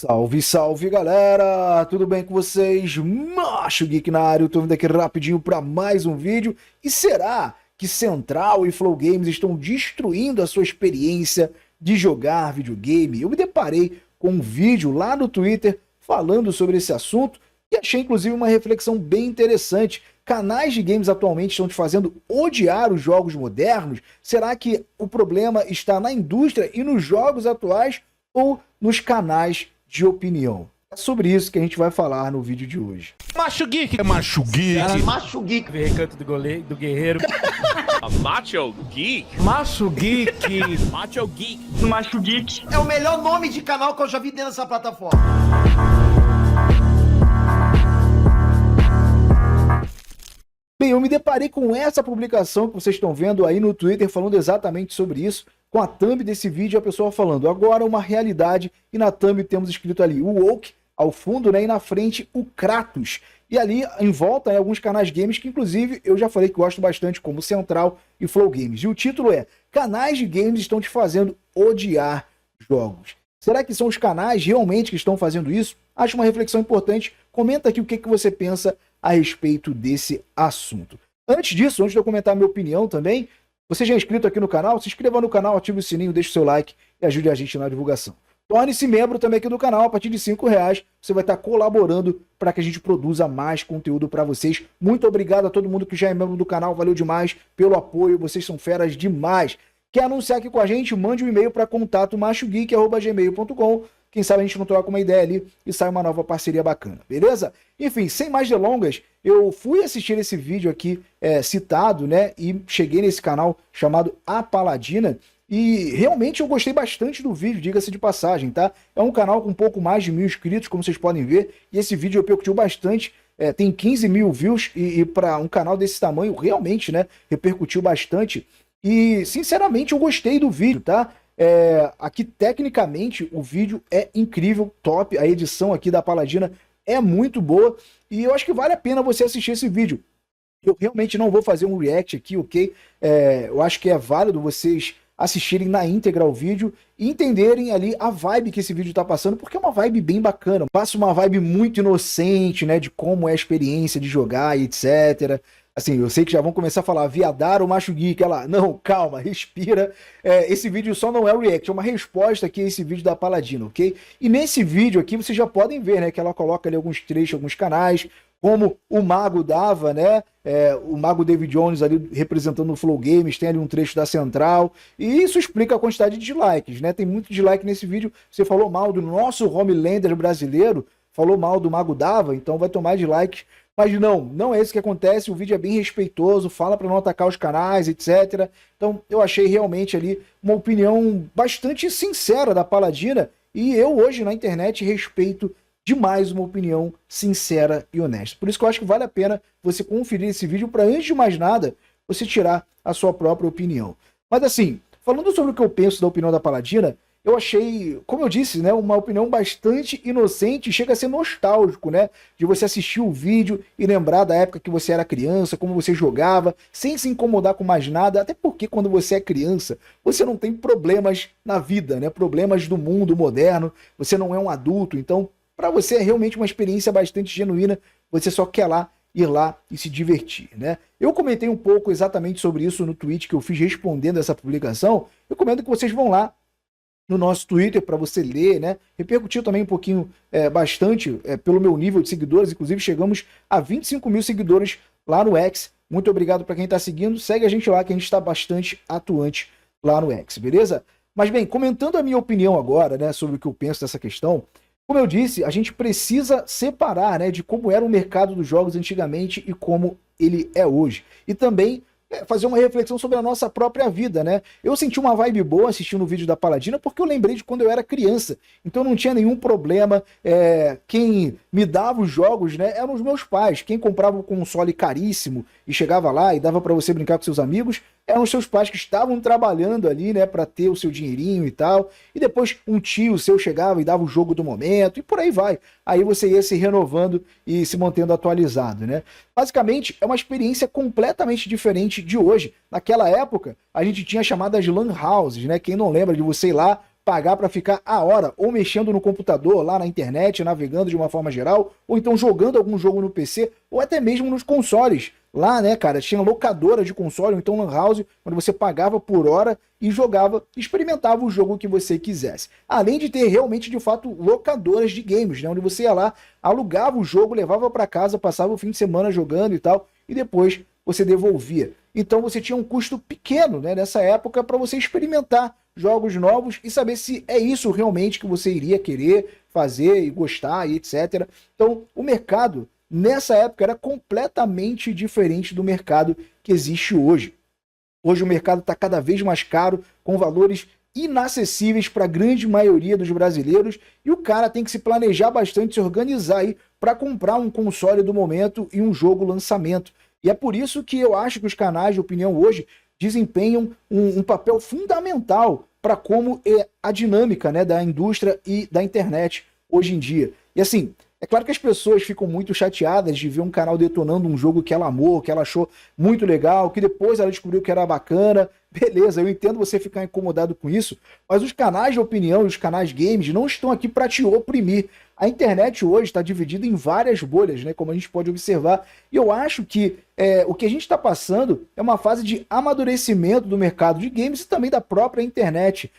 Salve, salve galera! Tudo bem com vocês? Macho Geek na área, eu tô vindo aqui rapidinho para mais um vídeo. E será que Central e Flow Games estão destruindo a sua experiência de jogar videogame? Eu me deparei com um vídeo lá no Twitter falando sobre esse assunto e achei inclusive uma reflexão bem interessante. Canais de games atualmente estão te fazendo odiar os jogos modernos? Será que o problema está na indústria e nos jogos atuais ou nos canais de opinião? É sobre isso que a gente vai falar no vídeo de hoje. Macho Geek! É Macho Geek! Macho Geek! Recanto do goleiro, do guerreiro. Macho Geek! Macho Geek! Macho Geek! Macho Geek! É o melhor nome de canal que eu já vi dentro dessa plataforma. Bem, eu me deparei com essa publicação que vocês estão vendo aí no Twitter falando exatamente sobre isso, com a thumb desse vídeo, a pessoa falando agora uma realidade, e na thumb temos escrito ali o Woke ao fundo, né, e na frente o Kratos. E ali em volta alguns canais games que inclusive eu já falei que gosto bastante, como Central e Flow Games. E o título é: canais de games estão te fazendo odiar jogos. Será que são os canais realmente que estão fazendo isso? Acho uma reflexão importante. Comenta aqui o que você pensa a respeito desse assunto. Antes disso, antes de eu comentar a minha opinião também, você já é inscrito aqui no canal? Se inscreva no canal, ative o sininho, deixe o seu like e ajude a gente na divulgação. Torne-se membro também aqui do canal, a partir de R$5 você vai estar colaborando para que a gente produza mais conteúdo para vocês. Muito obrigado a todo mundo que já é membro do canal, valeu demais pelo apoio, vocês são feras demais. Quer anunciar aqui com a gente? Mande um e-mail para contato@machogeek@gmail.com. Quem sabe a gente não troca uma ideia ali e sai uma nova parceria bacana, beleza? Enfim, sem mais delongas, eu fui assistir esse vídeo aqui citado, né? E cheguei nesse canal chamado A Paladina e realmente eu gostei bastante do vídeo, diga-se de passagem, tá? É um canal com um pouco mais de 1000 inscritos, como vocês podem ver, e esse vídeo repercutiu bastante. Tem 15 mil views e para um canal desse tamanho, realmente, né? Repercutiu bastante. E, sinceramente, eu gostei do vídeo, tá? Aqui, tecnicamente, o vídeo é incrível, top. A edição aqui da Paladina é muito boa. E eu acho que vale a pena você assistir esse vídeo. Eu realmente não vou fazer um react aqui, ok? Eu acho que é válido vocês assistirem na íntegra o vídeo e entenderem ali a vibe que esse vídeo tá passando, porque é uma vibe bem bacana. Passa uma vibe muito inocente, né? De como é a experiência de jogar e etc. Assim, eu sei que já vão começar a falar viadar o Macho Geek, olha lá. Não, calma, respira. Esse vídeo só não é o react, é uma resposta aqui a esse vídeo da Paladina, ok? E nesse vídeo aqui vocês já podem ver, né, que ela coloca ali alguns trechos, alguns canais, como o Mago dava, né? O Mago David Jones ali representando o Flow Games, tem ali um trecho da Central, e isso explica a quantidade de likes, né? Tem muito dislike nesse vídeo. Você falou mal do nosso Homelander brasileiro, falou mal do Mago dava, então vai tomar dislike. Mas não é isso que acontece, o vídeo é bem respeitoso, fala para não atacar os canais, etc. Então eu achei realmente ali uma opinião bastante sincera da Paladina, e eu hoje na internet respeito demais uma opinião sincera e honesta. Por isso que eu acho que vale a pena você conferir esse vídeo para, antes de mais nada, você tirar a sua própria opinião. Mas assim, falando sobre o que eu penso da opinião da Paladina, eu achei, como eu disse, né, uma opinião bastante inocente, chega a ser nostálgico, né, de você assistir o vídeo e lembrar da época que você era criança, como você jogava, sem se incomodar com mais nada, até porque quando você é criança, você não tem problemas na vida, né, problemas do mundo moderno, você não é um adulto, então, para você é realmente uma experiência bastante genuína, você só quer ir lá e se divertir, né. Eu comentei um pouco exatamente sobre isso no tweet que eu fiz respondendo essa publicação. Eu recomendo que vocês vão lá no nosso Twitter para você ler, né? Repercutiu também um pouquinho, bastante, pelo meu nível de seguidores, inclusive chegamos a 25 mil seguidores lá no X. Muito obrigado para quem está seguindo, segue a gente lá que a gente está bastante atuante lá no X, beleza? Mas bem, comentando a minha opinião agora, né, sobre o que eu penso dessa questão, como eu disse, a gente precisa separar, né, de como era o mercado dos jogos antigamente e como ele é hoje. E também fazer uma reflexão sobre a nossa própria vida, né? Eu senti uma vibe boa assistindo o vídeo da Paladina porque eu lembrei de quando eu era criança, então não tinha nenhum problema. Quem me dava os jogos, né, eram os meus pais. Quem comprava um console caríssimo e chegava lá e dava para você brincar com seus amigos eram os seus pais que estavam trabalhando ali, né, para ter o seu dinheirinho e tal. E depois um tio seu chegava e dava o jogo do momento e por aí vai. Aí você ia se renovando e se mantendo atualizado, né? Basicamente, é uma experiência completamente diferente de hoje. Naquela época, a gente tinha chamadas LAN houses, né? Quem não lembra de você ir lá pagar para ficar a hora ou mexendo no computador, lá na internet, navegando de uma forma geral, ou então jogando algum jogo no PC, ou até mesmo nos consoles. Lá, né, cara, tinha locadora de console, ou então lan house, onde você pagava por hora e jogava, experimentava o jogo que você quisesse. Além de ter realmente, de fato, locadoras de games, né, onde você ia lá, alugava o jogo, levava para casa, passava o fim de semana jogando e tal, e depois você devolvia. Então você tinha um custo pequeno, né, nessa época para você experimentar jogos novos e saber se é isso realmente que você iria querer fazer e gostar e etc. Então o mercado nessa época era completamente diferente do mercado que existe hoje. Hoje o mercado está cada vez mais caro, com valores inacessíveis para a grande maioria dos brasileiros, e o cara tem que se planejar bastante, se organizar aí para comprar um console do momento e um jogo lançamento. E é por isso que eu acho que os canais de opinião hoje desempenham um papel fundamental para como é a dinâmica, né, da indústria e da internet hoje em dia. E assim, é claro que as pessoas ficam muito chateadas de ver um canal detonando um jogo que ela amou, que ela achou muito legal, que depois ela descobriu que era bacana. Beleza, eu entendo você ficar incomodado com isso, mas os canais de opinião e os canais games não estão aqui para te oprimir. A internet hoje está dividida em várias bolhas, né, como a gente pode observar, e eu acho que o que a gente está passando é uma fase de amadurecimento do mercado de games e também da própria internet.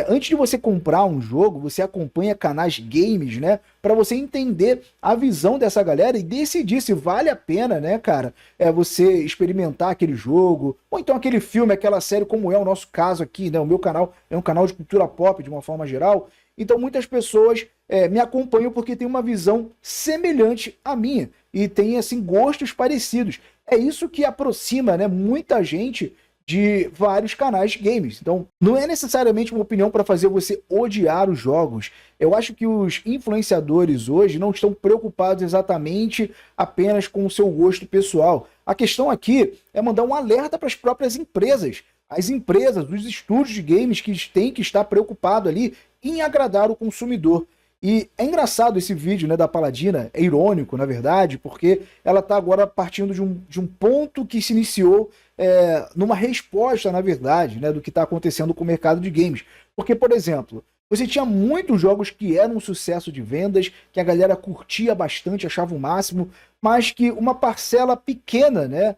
Antes de você comprar um jogo, você acompanha canais games, né? Para você entender a visão dessa galera e decidir se vale a pena, né, cara? Você experimentar aquele jogo, ou então aquele filme, aquela série, como é o nosso caso aqui, né? O meu canal é um canal de cultura pop de uma forma geral. Então muitas pessoas me acompanham porque tem uma visão semelhante à minha e tem, assim, gostos parecidos. É isso que aproxima, né, muita gente de vários canais de games. Então, não é necessariamente uma opinião para fazer você odiar os jogos. Eu acho que os influenciadores hoje não estão preocupados exatamente apenas com o seu gosto pessoal. A questão aqui é mandar um alerta para as próprias empresas. As empresas, os estúdios de games que têm que estar preocupados ali em agradar o consumidor. E é engraçado esse vídeo, né, da Paladina, é irônico, na verdade, porque ela está agora partindo de um ponto que se iniciou numa resposta, na verdade, né, do que está acontecendo com o mercado de games. Porque, por exemplo, você tinha muitos jogos que eram um sucesso de vendas, que a galera curtia bastante, achava o máximo, mas que uma parcela pequena, né,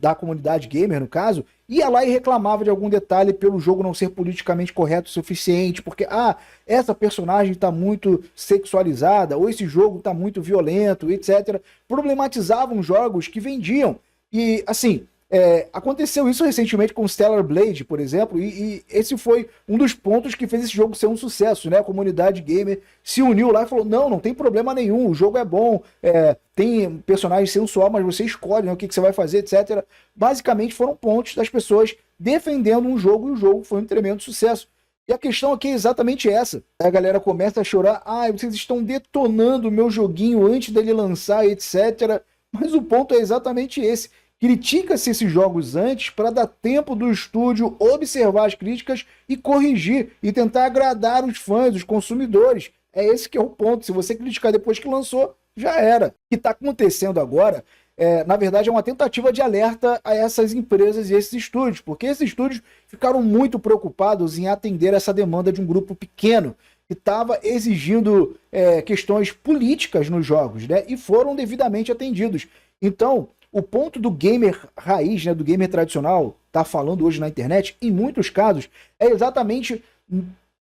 da comunidade gamer, no caso, ia lá e reclamava de algum detalhe pelo jogo não ser politicamente correto o suficiente, porque, essa personagem está muito sexualizada, ou esse jogo está muito violento, etc. Problematizavam jogos que vendiam. E, assim, aconteceu isso recentemente com Stellar Blade, por exemplo, e esse foi um dos pontos que fez esse jogo ser um sucesso, né? A comunidade gamer se uniu lá e falou, não tem problema nenhum, o jogo é bom, tem personagem sensual, mas você escolhe, né, o que você vai fazer, etc. Basicamente foram pontos das pessoas defendendo um jogo, e o jogo foi um tremendo sucesso. E a questão aqui é exatamente essa. A galera começa a chorar, vocês estão detonando o meu joguinho antes dele lançar, etc. Mas o ponto é exatamente esse. Critica-se esses jogos antes para dar tempo do estúdio observar as críticas e corrigir, e tentar agradar os fãs, os consumidores. É esse que é o ponto. Se você criticar depois que lançou, já era. O que está acontecendo agora, na verdade, é uma tentativa de alerta a essas empresas e esses estúdios, porque esses estúdios ficaram muito preocupados em atender essa demanda de um grupo pequeno, que estava exigindo questões políticas nos jogos, né? E foram devidamente atendidos. Então, o ponto do gamer raiz, né, do gamer tradicional, tá falando hoje na internet, em muitos casos, é exatamente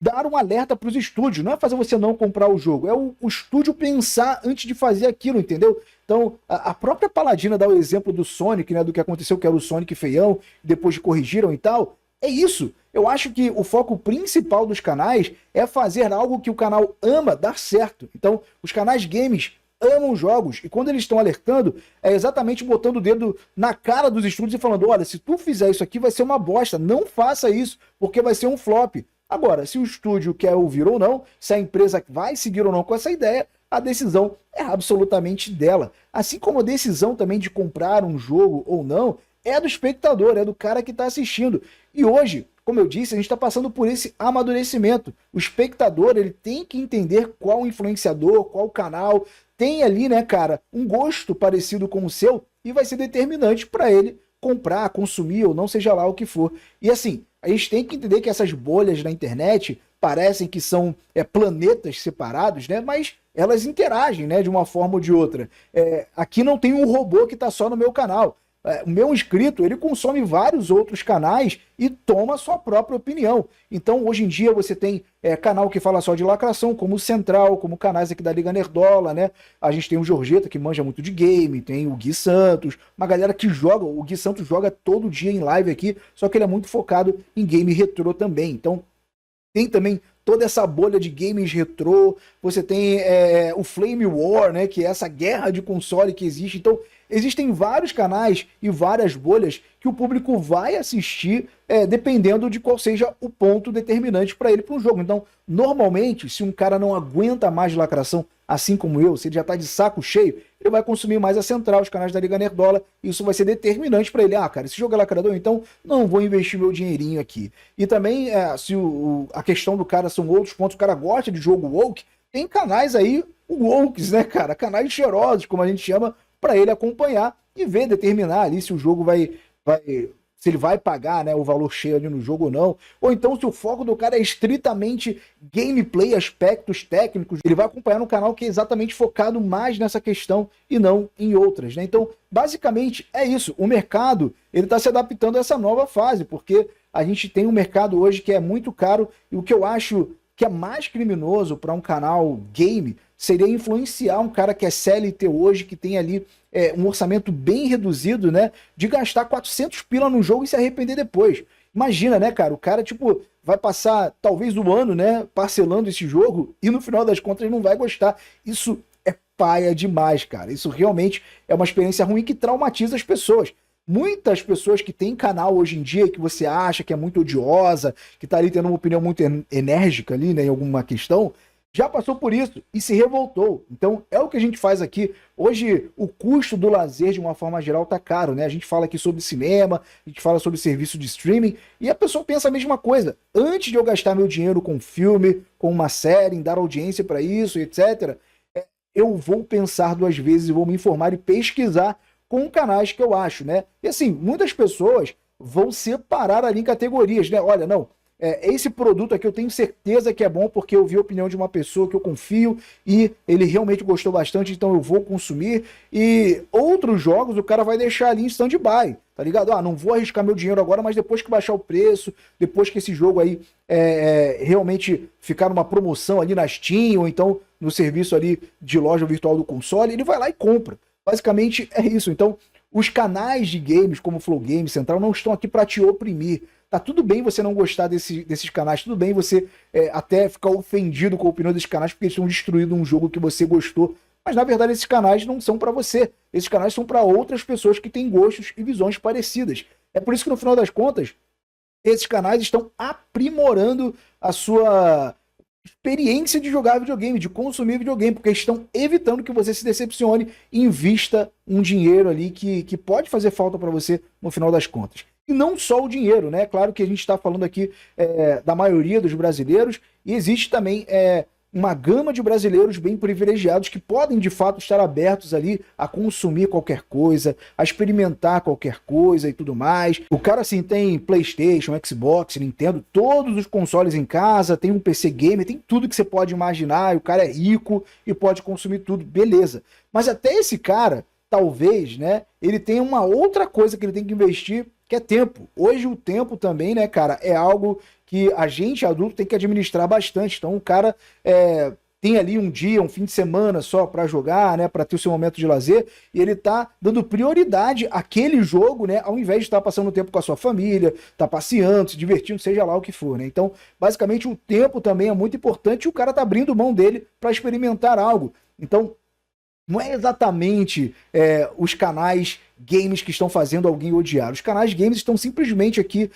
dar um alerta para os estúdios. Não é fazer você não comprar o jogo, é o estúdio pensar antes de fazer aquilo, entendeu? Então, a própria Paladina dá o exemplo do Sonic, né, do que aconteceu, que era o Sonic feião, depois corrigiram e tal. É isso. Eu acho que o foco principal dos canais é fazer algo que o canal ama dar certo. Então, os canais games amam jogos, e quando eles estão alertando, é exatamente botando o dedo na cara dos estúdios e falando, olha, se tu fizer isso aqui vai ser uma bosta, não faça isso, porque vai ser um flop. Agora, se o estúdio quer ouvir ou não, se a empresa vai seguir ou não com essa ideia, a decisão é absolutamente dela. Assim como a decisão também de comprar um jogo ou não, é do espectador, é do cara que está assistindo. E hoje, como eu disse, a gente está passando por esse amadurecimento. O espectador, ele tem que entender qual influenciador, qual canal tem ali, né, cara, um gosto parecido com o seu, e vai ser determinante para ele comprar, consumir ou não, seja lá o que for. E assim, a gente tem que entender que essas bolhas na internet parecem que são planetas separados, né? Mas elas interagem, né, de uma forma ou de outra. Aqui não tem um robô que está só no meu canal. O meu inscrito, ele consome vários outros canais e toma a sua própria opinião. Então, hoje em dia, você tem canal que fala só de lacração, como o Central, como canais aqui da Liga Nerdola, né? A gente tem o Jorgeta, que manja muito de game, tem o Gui Santos, uma galera que joga, o Gui Santos joga todo dia em live aqui, só que ele é muito focado em game retrô também. Então, tem também toda essa bolha de games retrô, você tem o Flame War, né, que é essa guerra de console que existe. Então, existem vários canais e várias bolhas que o público vai assistir dependendo de qual seja o ponto determinante para ele para um jogo. Então, normalmente, se um cara não aguenta mais lacração, assim como eu, se ele já está de saco cheio, ele vai consumir mais a Central, os canais da Liga Nerdola, e isso vai ser determinante para ele. Cara, esse jogo é lacrador, então não vou investir meu dinheirinho aqui. E também, se a questão do cara são outros pontos, o cara gosta de jogo woke, tem canais aí, wokes, né, cara? Canais cheirosos, como a gente chama, para ele acompanhar e ver, determinar ali se o jogo se ele vai pagar, né, o valor cheio ali no jogo ou não, ou então se o foco do cara é estritamente gameplay, aspectos técnicos, ele vai acompanhar no canal que é exatamente focado mais nessa questão e não em outras, né? Então, basicamente é isso, o mercado, ele está se adaptando a essa nova fase, porque a gente tem um mercado hoje que é muito caro, e o que eu acho que é mais criminoso para um canal game seria influenciar um cara que é CLT hoje, que tem ali um orçamento bem reduzido, né? De gastar 400 pila no jogo e se arrepender depois. Imagina, né, cara? O cara, tipo, vai passar talvez um ano, né, parcelando esse jogo e no final das contas ele não vai gostar. Isso é paia demais, cara. Isso realmente é uma experiência ruim que traumatiza as pessoas. Muitas pessoas que têm canal hoje em dia que você acha que é muito odiosa, que tá ali tendo uma opinião muito enérgica ali, né, em alguma questão, já passou por isso e se revoltou. Então, é o que a gente faz aqui. Hoje, o custo do lazer, de uma forma geral, tá caro, né? A gente fala aqui sobre cinema, a gente fala sobre serviço de streaming, e a pessoa pensa a mesma coisa. Antes de eu gastar meu dinheiro com filme, com uma série, em dar audiência para isso, etc., eu vou pensar duas vezes e vou me informar e pesquisar com canais que eu acho, né? E assim, muitas pessoas vão separar ali em categorias, né? Olha, não, esse produto aqui eu tenho certeza que é bom porque eu vi a opinião de uma pessoa que eu confio e ele realmente gostou bastante, então eu vou consumir. E outros jogos o cara vai deixar ali em stand-by, tá ligado? Não vou arriscar meu dinheiro agora, mas depois que baixar o preço, depois que esse jogo aí realmente ficar numa promoção ali na Steam ou então no serviço ali de loja virtual do console, ele vai lá e compra. Basicamente é isso. Então, os canais de games como o Flow Games, Central, não estão aqui para te oprimir. Tá tudo bem você não gostar desses canais, tudo bem você até ficar ofendido com a opinião desses canais porque eles estão destruindo um jogo que você gostou. Mas na verdade esses canais não são para você. Esses canais são para outras pessoas que têm gostos e visões parecidas. É por isso que no final das contas, esses canais estão aprimorando a sua experiência de jogar videogame, de consumir videogame, porque estão evitando que você se decepcione e invista um dinheiro ali que pode fazer falta para você no final das contas. E não só o dinheiro, né? Claro que a gente está falando aqui da maioria dos brasileiros, e existe também uma gama de brasileiros bem privilegiados que podem, de fato, estar abertos ali a consumir qualquer coisa, a experimentar qualquer coisa e tudo mais. O cara, assim, tem PlayStation, Xbox, Nintendo, todos os consoles em casa, tem um PC gamer, tem tudo que você pode imaginar, e o cara é rico e pode consumir tudo, beleza. Mas até esse cara, talvez, né, ele tenha uma outra coisa que ele tem que investir, que é tempo. Hoje o tempo também, né, cara, é algo que a gente adulto tem que administrar bastante. Então o cara tem ali um dia, um fim de semana só para jogar, né, para ter o seu momento de lazer, e ele tá dando prioridade àquele jogo, né, ao invés de estar passando tempo com a sua família, tá passeando, se divertindo, seja lá o que for, né? Então, basicamente o tempo também é muito importante e o cara tá abrindo mão dele para experimentar algo. Então, não é exatamente os canais games que estão fazendo alguém odiar. Os canais games estão simplesmente aqui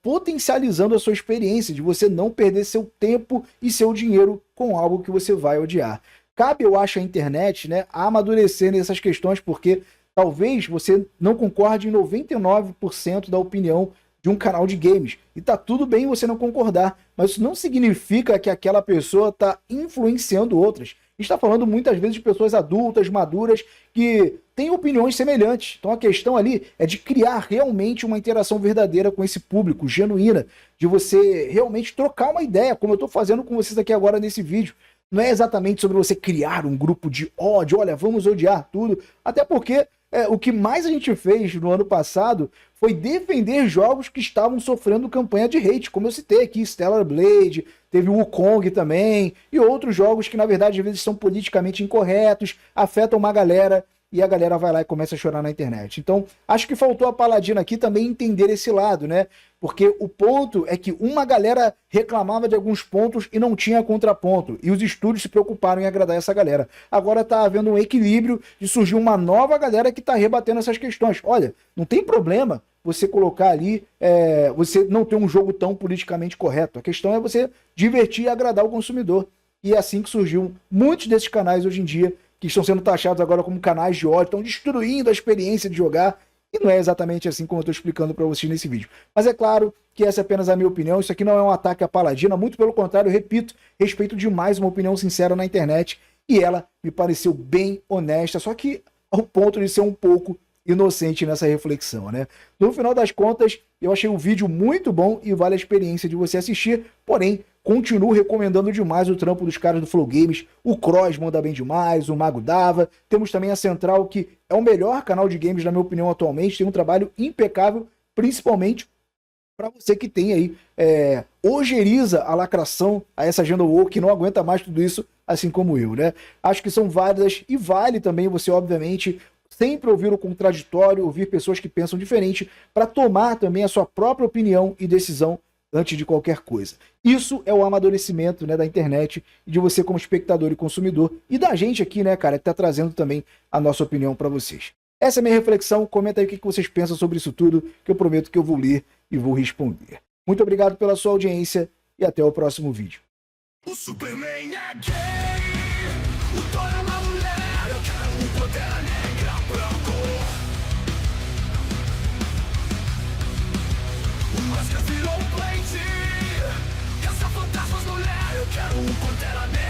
potencializando a sua experiência, de você não perder seu tempo e seu dinheiro com algo que você vai odiar. Cabe, eu acho, a internet, né, a amadurecer nessas questões, porque talvez você não concorde em 99% da opinião de um canal de games. E tá tudo bem você não concordar, mas isso não significa que aquela pessoa tá influenciando outras. A gente está falando muitas vezes de pessoas adultas, maduras, que têm opiniões semelhantes. Então a questão ali é de criar realmente uma interação verdadeira com esse público, genuína, de você realmente trocar uma ideia, como eu estou fazendo com vocês aqui agora nesse vídeo. Não é exatamente sobre você criar um grupo de ódio, olha, vamos odiar tudo, até porque o que mais a gente fez no ano passado foi defender jogos que estavam sofrendo campanha de hate, como eu citei aqui, Stellar Blade, teve o Wukong também, e outros jogos que na verdade às vezes são politicamente incorretos, afetam uma galera, e a galera vai lá e começa a chorar na internet. Então, acho que faltou a Paladino aqui também entender esse lado, né? Porque o ponto é que uma galera reclamava de alguns pontos e não tinha contraponto. E os estúdios se preocuparam em agradar essa galera. Agora tá havendo um equilíbrio de surgir uma nova galera que tá rebatendo essas questões. Olha, não tem problema você colocar ali, você não ter um jogo tão politicamente correto. A questão é você divertir e agradar o consumidor. E é assim que surgiu muitos desses canais hoje em dia, que estão sendo taxados agora como canais de ódio, estão destruindo a experiência de jogar, e não é exatamente assim como eu estou explicando para vocês nesse vídeo. Mas é claro que essa é apenas a minha opinião, isso aqui não é um ataque à Paladina, muito pelo contrário, eu repito, respeito demais uma opinião sincera na internet, e ela me pareceu bem honesta, só que ao ponto de ser um pouco inocente nessa reflexão, né? No final das contas, eu achei o vídeo muito bom e vale a experiência de você assistir, porém, continuo recomendando demais o trampo dos caras do Flow Games, o Cross manda bem demais, o Mago Dava, temos também a Central, que é o melhor canal de games, na minha opinião, atualmente, tem um trabalho impecável, principalmente para você que tem aí, ojeriza a lacração a essa agenda woke, que não aguenta mais tudo isso, assim como eu, né? Acho que são válidas e vale também você, obviamente, sempre ouvir o contraditório, ouvir pessoas que pensam diferente, para tomar também a sua própria opinião e decisão antes de qualquer coisa. Isso é o amadurecimento, né, da internet, e de você como espectador e consumidor, e da gente aqui, né, cara, que tá trazendo também a nossa opinião para vocês. Essa é a minha reflexão, comenta aí o que vocês pensam sobre isso tudo, que eu prometo que eu vou ler e vou responder. Muito obrigado pela sua audiência e até o próximo vídeo. O Superman é gay, o Thor é uma mulher, eu quero Pantera Negra branco. O Máscara virou um Blade, caça fantasmas mulher, eu quero Pantera Negra.